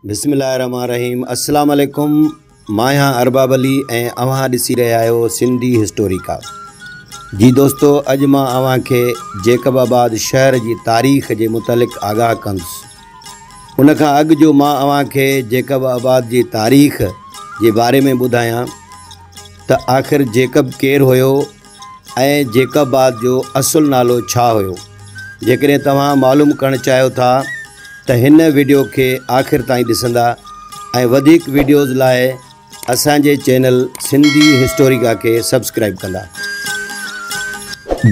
बिस्मिल्लाहिर्रहमानिर्रहीम। अस्सलाम वालेकुम। मां अरबाब अली ऐं अवां ॾिसी रहिया आहियो सिंधी हिस्टोरिका। जी दोस्तो, अॼु मां अवां खे जेकबाबाद शहर जी तारीख़ जे मुतलिक़ आगाह कंदुसि। उन खां अॻु जो मां अवां खे जेकबाबाद जी तारीख़ जे बारे में ॿुधायां त आख़िर जेकब केरु हुयो ऐं जेकबाबाद जो असुल नालो छा हुयो। जेकॾहिं तव्हां मालूम करणु चाहियो था त हिन वीडियो खे आख़िर ताईं ॾिसंदा ऐं वधीक वीडियोज़ लाइ असांजे चैनल सिंधी हिस्टोरिका खे सब्सक्राइब कंदा।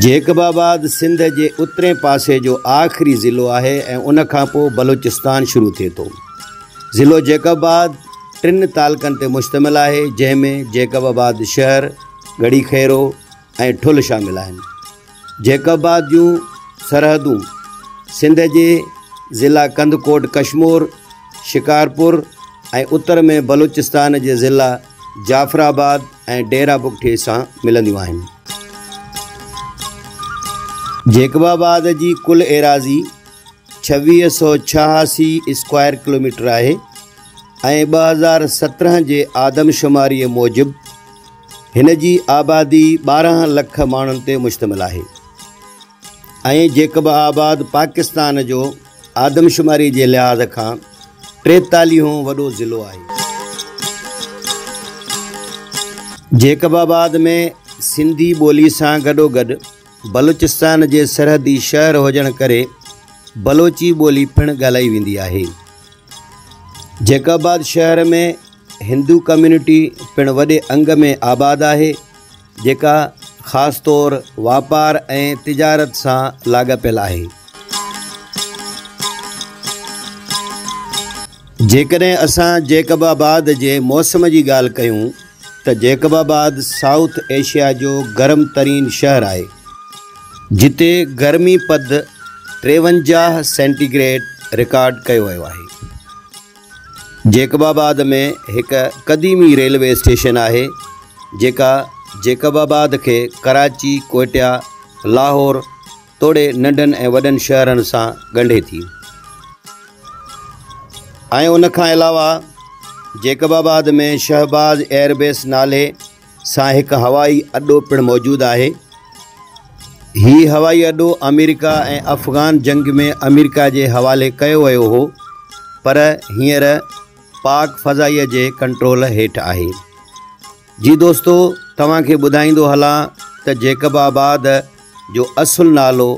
जेकबाबाद सिंध जे उतरे पासे जो आख़िरी ज़िलो आहे ऐं उन खां पोइ बलूचिस्तान शुरू थिए थो। ज़िलो जेकबाबाद 3 तालुक़नि ते मुश्तमिल आहे, जंहिंमें जेकबाबाद शहर, गड़ी खैरो ऐं ठुल शामिल आहिनि। जेकबाबाद जूं सरहदूं सिंध जे ज़िला कंदकोट कशमोर, शिकारपुर ऐं उत्तर में बलूचिस्तान जे ज़िला जाफ़राबाद ऐं डेरा बुगटी सां मिलंदियूं आहिनि। जेकबाबाद जी कुल एराज़ी 2686 स्क्वायर किलोमीटर आहे ऐं 2017 जे आदमशुमारीअ मूजिबि हिन जी आबादी 12 लख माण्हुनि ते मुश्तमिल आहे ऐं जेकबाबाद पाकिस्तान जो आदमशुमारी जे लिहाज़ खां 43हों वॾो ज़िलो आहे। जेकबाबाद में सिंधी ॿोली सां गॾोगॾु बलूचिस्तान जे सरहदी शहर हुजण करे बलोची ॿोली पिणु ॻाल्हाई वेंदी आहे। जेकबाबाद शहर में हिंदू कम्यूनिटी पिणु वॾे अंग में आबाद आहे, जेका ख़ासि तौरु वापार ऐं तिजारत सां लाॻापियल आहे। जेकॾहिं असां जेकबाबाद जे मौसम जी ॻाल्हि कयूं त जेकबाबाद साउथ एशिया जो गरम तरीन शहर आहे, जिते गर्मी पद 53 सेंटीग्रेड रिकॉर्ड कयो वियो आहे। जेकबाबाद में हिकु क़दीमी रेलवे स्टेशन आहे, जेका जेकबाबाद खे कराची, कोयटा, लाहौर तोड़े नंढनि ऐं वॾनि शहरनि सां ॻंढे थी। ऐं उन खां अलावा जेकबाबाद में शहबाज़ एयरबेस नाले सां हिकु हवाई अॾो पिणु मौजूदु आहे। हीउ हवाई अॾो अमेरिका ऐं अफ़गान जंग में अमेरिका जे हवाले कयो वियो हो, पर हींअर पाक फ़ज़ाईअ जे कंट्रोल हेठि आहे। जी दोस्तो, तव्हांखे ॿुधाईंदो हलां त जेकबाबाद जो असुल नालो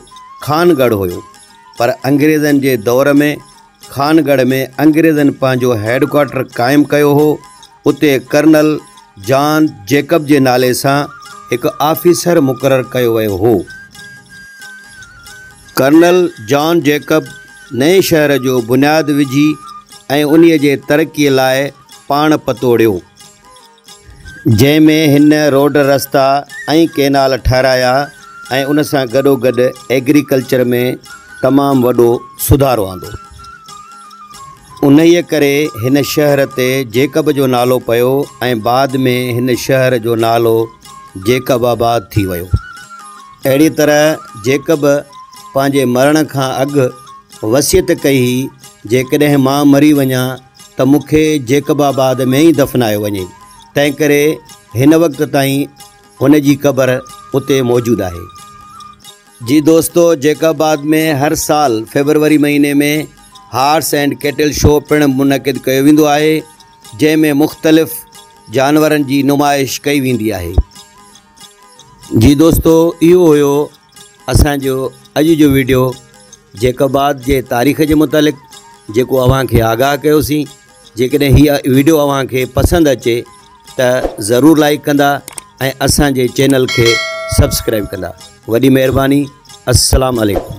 खानगढ़ हुयो, पर अंग्रेज़नि जे दौर में खानगढ़ में अंग्रेज़नि पंहिंजो हेडक्वार्टर क़ाइमु कयो हो। उते कर्नल जॉन जेकब जे नाले सां हिकु ऑफिसर मुक़ररु कयो वियो हो। कर्नल जॉन जेकब नए शहर जो बुनियादु विझी ऐं उन्हीअ जे तरक़ीअ लाइ पाण पतोड़ियो, जंहिंमें हिन रोड रस्ता ऐं केनाल ठाहिराया ऐं उन सां गॾोगॾु एग्रीकल्चर में तमामु वॾो सुधारो आंदो। उन्हीअ करे हिन शहर ते जेकब जो नालो पियो ऐं बाद में हिन शहर जो नालो जेकबाबाद थी वियो। अहिड़ी तरह जेकब पंहिंजे मरण खां अॻु वसियत कई, जेकॾहिं मां मरी वञा त मूंखे जेकबाबाद में ई दफ़नायो वञे। तंहिं करे हिन वक़्त ताईं हुन जी क़बर उते मौजूदु आहे। जी दोस्तो, जेकबाद में हर साल फरवरी महीने में हार्स एंड कैटल शो पिणु मुनक़िद कयो वेंदो आहे, जंहिंमें मुख़्तलिफ़ जानवरनि जी नुमाइश कई वेंदी आहे। जी दोस्तो, इहो हुयो असांजो अॼु जो वीडियो जेकबाद जे तारीख़ जे मुतलिक़, जेको अव्हांखे आगाह कयोसीं। जेकॾहिं हीअ वीडियो अव्हांखे पसंदि अचे त ज़रूरु लाइक कंदा ऐं असांजे चैनल खे सब्सक्राइब कंदा। वॾी महिरबानी। अस्सलाम वालेकुम।